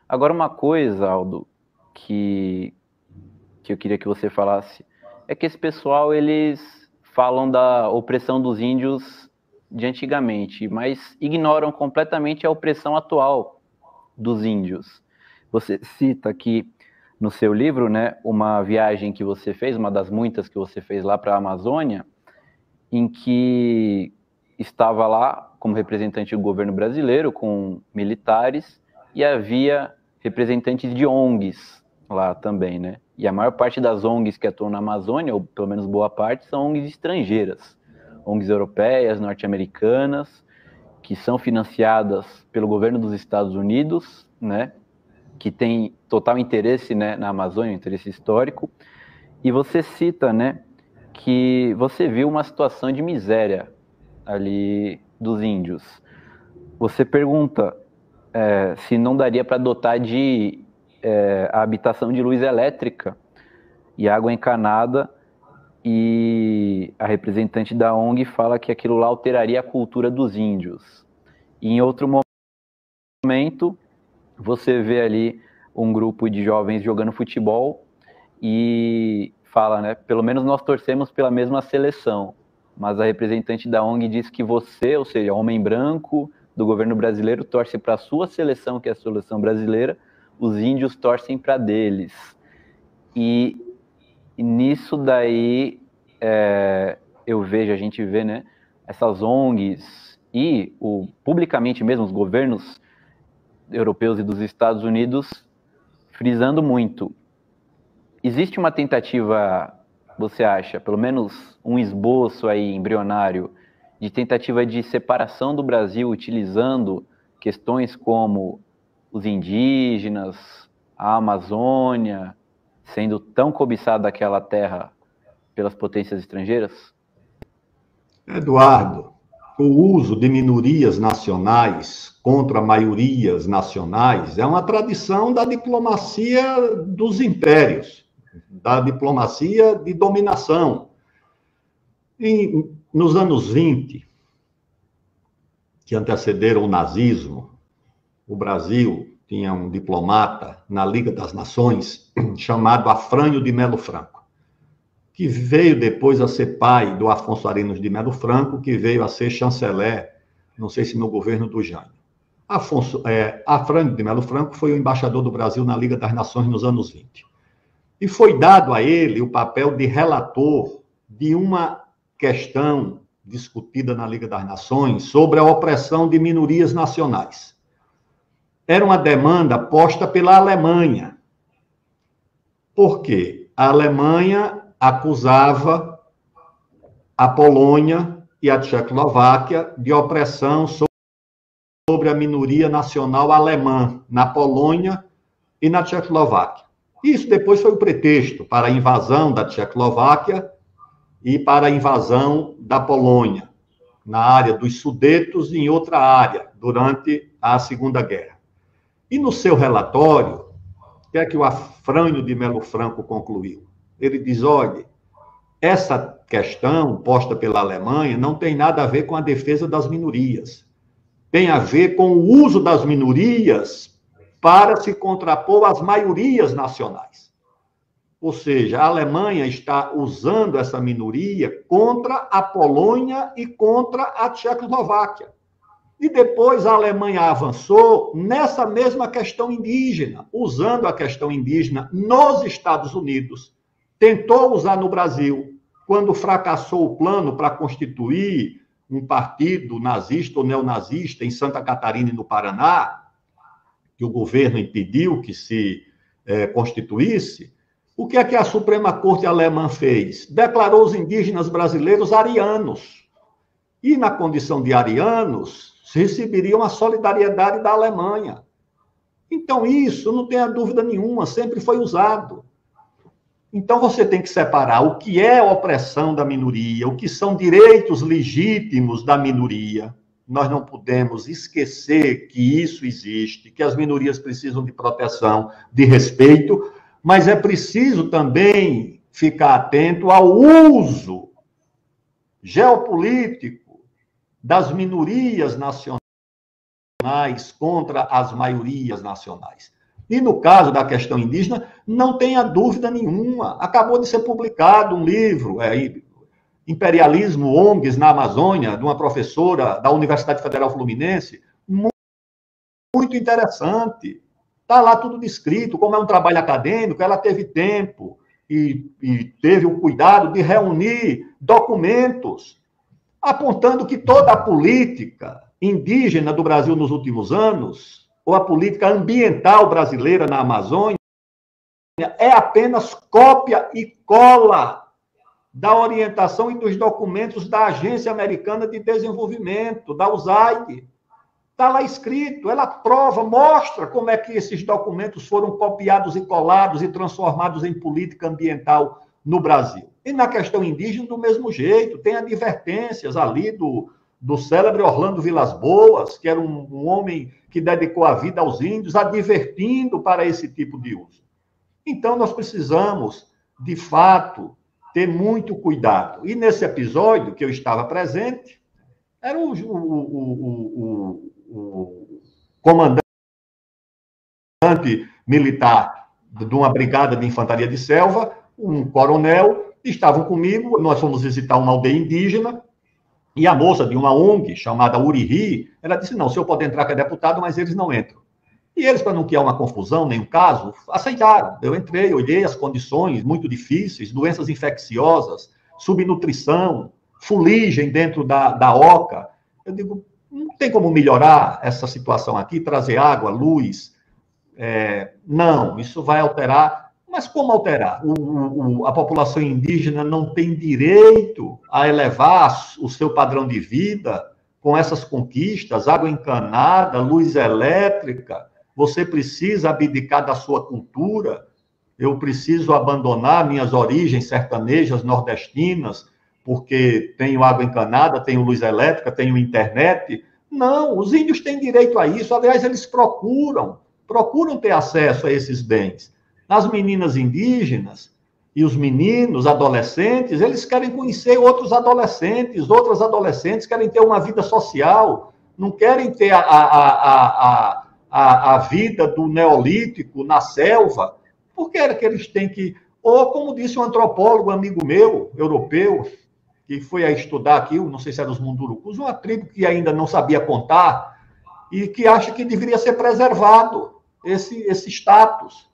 Agora, uma coisa, Aldo, que, que eu queria que você falasse, é que esse pessoal, eles falam da opressão dos índios de antigamente, mas ignoram completamente a opressão atual dos índios. Você cita aqui no seu livro, né, uma viagem que você fez, uma das muitas que você fez lá para a Amazônia, em que estava lá como representante do governo brasileiro, com militares, e havia representantes de ONGs lá também, né? E a maior parte das ONGs que atuam na Amazônia, ou pelo menos boa parte, são ONGs estrangeiras, ONGs europeias, norte-americanas, que são financiadas pelo governo dos Estados Unidos, né? Que tem total interesse, né, na Amazônia, interesse histórico. E você cita, né, que você viu uma situação de miséria ali dos índios. Você pergunta se não daria para dotar de a habitação de luz elétrica e água encanada, e a representante da ONG fala que aquilo lá alteraria a cultura dos índios. E em outro momento, você vê ali um grupo de jovens jogando futebol e fala, né, pelo menos nós torcemos pela mesma seleção, mas a representante da ONG diz que você, ou seja, homem branco do governo brasileiro, torce para a sua seleção, que é a seleção brasileira, os índios torcem para deles. E nisso daí eu vejo, a gente vê, né, essas ONGs e publicamente mesmo os governos europeus e dos Estados Unidos frisando muito. Existe uma tentativa, você acha, pelo menos um esboço aí embrionário, de tentativa de separação do Brasil, utilizando questões como os indígenas, a Amazônia, sendo tão cobiçada aquela terra pelas potências estrangeiras? Eduardo, o uso de minorias nacionais contra maiorias nacionais é uma tradição da diplomacia dos impérios, da diplomacia de dominação. Nos anos 20, que antecederam o nazismo, o Brasil tinha um diplomata na Liga das Nações chamado Afrânio de Melo Franco, que veio depois a ser pai do Afonso Arinos de Melo Franco, que veio a ser chanceler, não sei se no governo do Jânio. Afrânio de Melo Franco foi o embaixador do Brasil na Liga das Nações nos anos 20. E foi dado a ele o papel de relator de uma questão discutida na Liga das Nações sobre a opressão de minorias nacionais. Era uma demanda posta pela Alemanha. Por quê? A Alemanha acusava a Polônia e a Tchecoslováquia de opressão sobre a minoria nacional alemã na Polônia e na Tchecoslováquia. Isso depois foi o pretexto para a invasão da Tchecoslováquia e para a invasão da Polônia, na área dos Sudetos e em outra área, durante a Segunda Guerra. E no seu relatório, o que é que o Afrânio de Melo Franco concluiu? Ele diz, olha, essa questão posta pela Alemanha não tem nada a ver com a defesa das minorias. Tem a ver com o uso das minorias para se contrapor às maiorias nacionais. Ou seja, a Alemanha está usando essa minoria contra a Polônia e contra a Tchecoslováquia. E depois a Alemanha avançou nessa mesma questão indígena, usando a questão indígena nos Estados Unidos. Tentou usar no Brasil, quando fracassou o plano para constituir um partido nazista ou neonazista em Santa Catarina e no Paraná, que o governo impediu que se constituísse. O que é que a Suprema Corte alemã fez? Declarou os indígenas brasileiros arianos. E, na condição de arianos, receberiam a solidariedade da Alemanha. Então, isso, não tenha dúvida nenhuma, sempre foi usado. Então, você tem que separar o que é a opressão da minoria, o que são direitos legítimos da minoria. Nós não podemos esquecer que isso existe, que as minorias precisam de proteção, de respeito, mas é preciso também ficar atento ao uso geopolítico das minorias nacionais contra as maiorias nacionais. E no caso da questão indígena, não tenha dúvida nenhuma. Acabou de ser publicado um livro, Imperialismo, ONGs na Amazônia, de uma professora da Universidade Federal Fluminense, muito interessante. Está lá tudo descrito, como é um trabalho acadêmico, ela teve tempo e teve o cuidado de reunir documentos apontando que toda a política indígena do Brasil nos últimos anos, ou a política ambiental brasileira na Amazônia, é apenas cópia e cola da orientação e dos documentos da Agência Americana de Desenvolvimento, da USAID. Está lá escrito, ela prova, mostra como é que esses documentos foram copiados e colados e transformados em política ambiental no Brasil. E na questão indígena, do mesmo jeito, tem advertências ali do célebre Orlando Vilas Boas, que era um homem que dedicou a vida aos índios, advertindo para esse tipo de uso. Então, nós precisamos, de fato, ter muito cuidado. E nesse episódio que eu estava presente, era o comandante militar de uma brigada de infantaria de selva, um coronel, estavam comigo, nós fomos visitar uma aldeia indígena, e a moça de uma ONG chamada Uriri, ela disse, não, o senhor pode entrar que é deputado, mas eles não entram. E eles, para não criar uma confusão, nenhum caso, aceitaram. Eu entrei, olhei as condições muito difíceis, doenças infecciosas, subnutrição, fuligem dentro da oca. Eu digo, não tem como melhorar essa situação aqui, trazer água, luz? Não, isso vai alterar. Mas como alterar? A população indígena não tem direito a elevar o seu padrão de vida com essas conquistas, água encanada, luz elétrica. Você precisa abdicar da sua cultura. Eu preciso abandonar minhas origens sertanejas, nordestinas, porque tenho água encanada, tenho luz elétrica, tenho internet. Não, os índios têm direito a isso. Aliás, eles procuram ter acesso a esses bens. As meninas indígenas e os meninos, adolescentes, eles querem conhecer outros adolescentes, outras adolescentes querem ter uma vida social, não querem ter a vida do neolítico na selva, porque é que eles têm que... Ou, como disse um antropólogo, amigo meu, europeu, que foi a estudar aqui, não sei se era os Mundurucus, uma tribo que ainda não sabia contar e que acha que deveria ser preservado esse status.